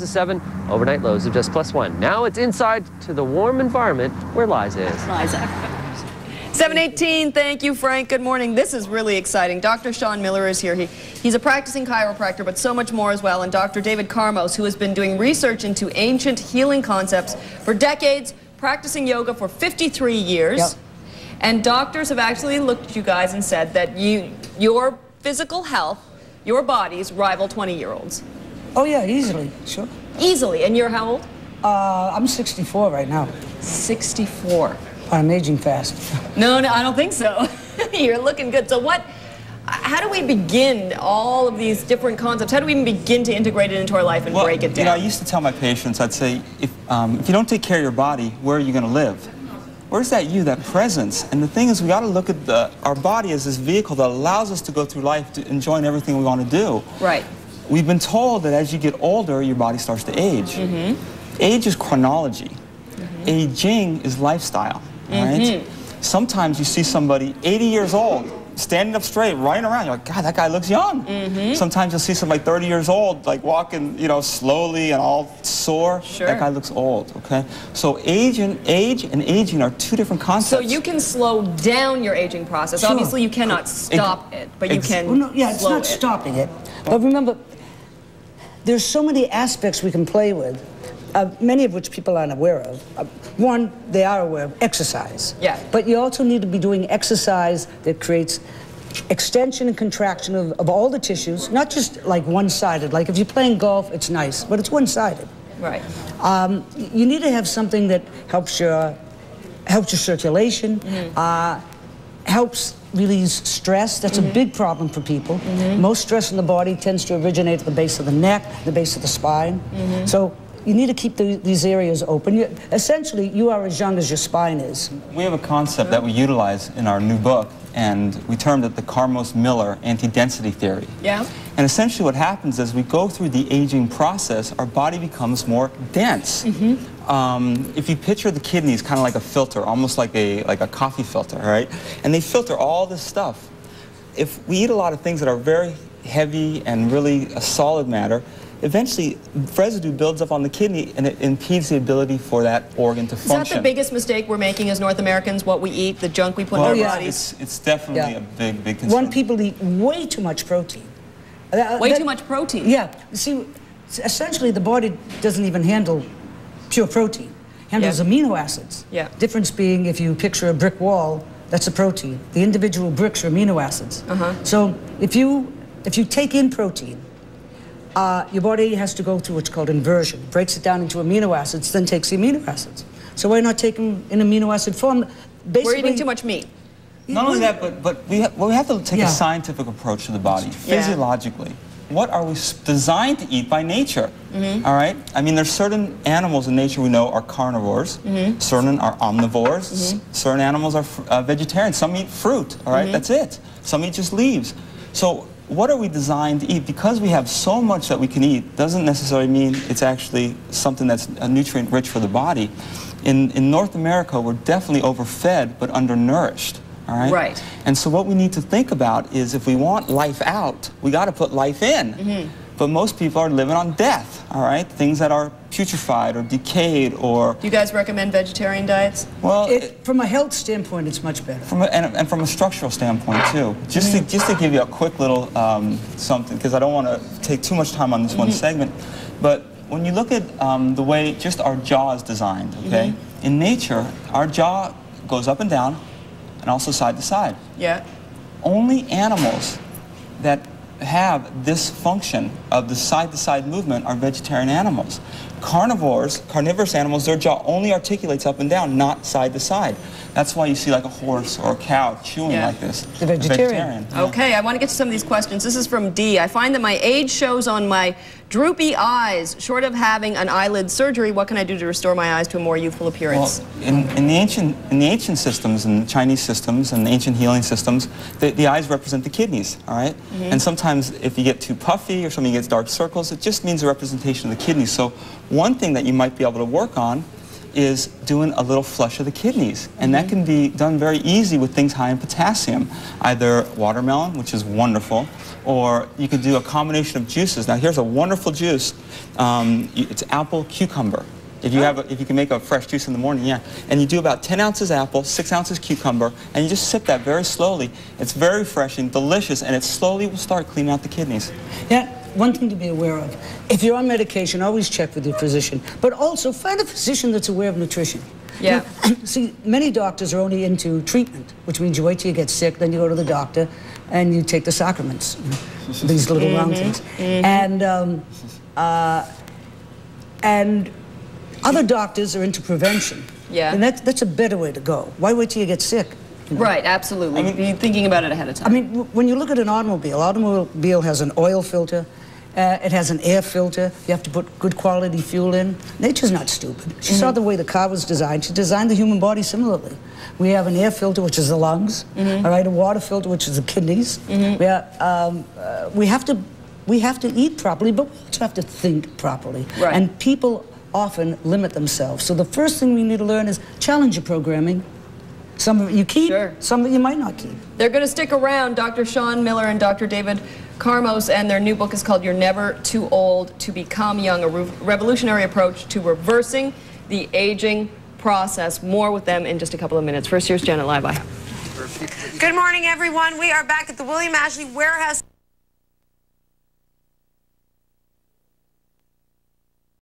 of 7, overnight lows of just +1. Now it's inside to the warm environment where Liza is. Liza. 7:18, thank you, Frank. Good morning. This is really exciting. Dr. Shawn Miller is here. He's a practicing chiropractor, but so much more as well. And Dr. David Carmos, who has been doing research into ancient healing concepts for decades, practicing yoga for 53 years. Yep. And doctors have actually looked at you guys and said that your physical health, your bodies rival 20-year-olds. Oh, yeah, easily, sure. Easily. And you're how old? I'm 64 right now. 64. I'm aging fast. No, I don't think so. You're looking good. So how do we begin all of these different concepts? How do we even begin to integrate it into our life and break it down? You know, I used to tell my patients, I'd say, if you don't take care of your body, where are you going to live? Where's that you, that presence? And the thing is, we got to look at our body as this vehicle that allows us to go through life to enjoying everything we want to do. Right. We've been told that as you get older, your body starts to age. Age is chronology. Aging is lifestyle. Right? Sometimes you see somebody 80 years old, standing up straight, running around. You're like, God, that guy looks young. Sometimes you'll see somebody 30 years old, like walking, you know, slowly and all sore. Sure. That guy looks old, okay? So age and aging are two different concepts. So you can slow down your aging process. Sure. Obviously, you cannot stop it, but you can Well, no, yeah, it's slow not stopping it. But remember, there's so many aspects we can play with, many of which people aren't aware of. One, they are aware of exercise. Yeah. But you also need to be doing exercise that creates extension and contraction of all the tissues, not just like one-sided. Like if you're playing golf, it's nice, but it's one-sided. Right. You need to have something that helps your circulation, helps release stress. That's a big problem for people. Most stress in the body tends to originate at the base of the neck, the base of the spine. So you need to keep these areas open. Essentially, you are as young as your spine is. We have a concept that we utilize in our new book, and we termed it the Carmos-Miller anti-density theory. Yeah. And essentially what happens is we go through the aging process, our body becomes more dense. If you picture the kidneys kind of like a filter, almost like a coffee filter, right? And they filter all this stuff. If we eat a lot of things that are very heavy and really a solid matter, eventually residue builds up on the kidney and it impedes the ability for that organ to function. Is that the biggest mistake we're making as North Americans, what we eat, the junk we put in our bodies? It's definitely a big concern. When people eat way too much protein. Way too much protein? Yeah. See, essentially the body doesn't even handle pure protein. It handles amino acids. Yeah. Difference being, if you picture a brick wall, that's a protein. The individual bricks are amino acids. So if you take in protein, your body has to go through what's called inversion. Breaks it down into amino acids, then takes the amino acids. So why not take them in amino acid form? Basically, we're eating too much meat. Not only that, but we have to take a scientific approach to the body, physiologically. What are we designed to eat by nature? All right? I mean, there's certain animals in nature we know are carnivores, certain are omnivores, certain animals are vegetarians, some eat fruit, all right? That's it. Some eat just leaves. So what are we designed to eat? Because we have so much that we can eat doesn't necessarily mean it's actually something that's nutrient rich for the body. In North America, we're definitely overfed but undernourished. All right? Right. And so what we need to think about is if we want life out, we got to put life in. But most people are living on death, all right? Things that are putrefied or decayed or... Do you guys recommend vegetarian diets? Well, from a health standpoint, it's much better. And from a structural standpoint, too. Just to give you a quick little something, because I don't want to take too much time on this one segment, but when you look at the way just our jaw is designed, okay? In nature, our jaw goes up and down, and also side to side. Yeah. Only animals that have this function of the side-to-side movement are vegetarian animals. Carnivorous animals, their jaw only articulates up and down, not side to side. That's why you see like a horse or a cow chewing like this. The vegetarian. Okay, I want to get to some of these questions. This is from D. I find that my age shows on my droopy eyes. Short of having an eyelid surgery, what can I do to restore my eyes to a more youthful appearance? Well, in the ancient systems, in the Chinese systems and ancient healing systems, the eyes represent the kidneys, all right? And sometimes if you get too puffy or something gets dark circles, it just means a representation of the kidneys. So one thing that you might be able to work on is doing a little flush of the kidneys. And that can be done very easy with things high in potassium, either watermelon, which is wonderful, or you could do a combination of juices. Now here's a wonderful juice. It's apple cucumber. If you can make a fresh juice in the morning, yeah. And you do about 10 ounces apple, 6 ounces cucumber, and you just sip that very slowly. It's very refreshing, delicious, and it slowly will start cleaning out the kidneys. Yeah, one thing to be aware of. If you're on medication, always check with your physician. But also find a physician that's aware of nutrition. Yeah. See, many doctors are only into treatment, which means you wait till you get sick, then you go to the doctor, and you take the sacraments, these little round things. And other doctors are into prevention. Yeah. And that's a better way to go. Why wait till you get sick? You know? Right, absolutely. I mean, be thinking about it ahead of time. I mean, when you look at an automobile has an oil filter, it has an air filter, you have to put good quality fuel in. Nature's not stupid. She saw the way the car was designed. She designed the human body similarly. We have an air filter, which is the lungs, all right, a water filter, which is the kidneys. We have to eat properly, but we also have to think properly. Right. And people often limit themselves. So the first thing we need to learn is challenge your programming. Some of it you keep, some of it you might not keep. They're going to stick around, Dr. Shawn Miller and Dr. David Carmos, and their new book is called You're Never Too Old to Become Young, a revolutionary approach to reversing the aging process. More with them in just a couple of minutes. First, here's Janet Live. Good morning, everyone. We are back at the William Ashley Warehouse.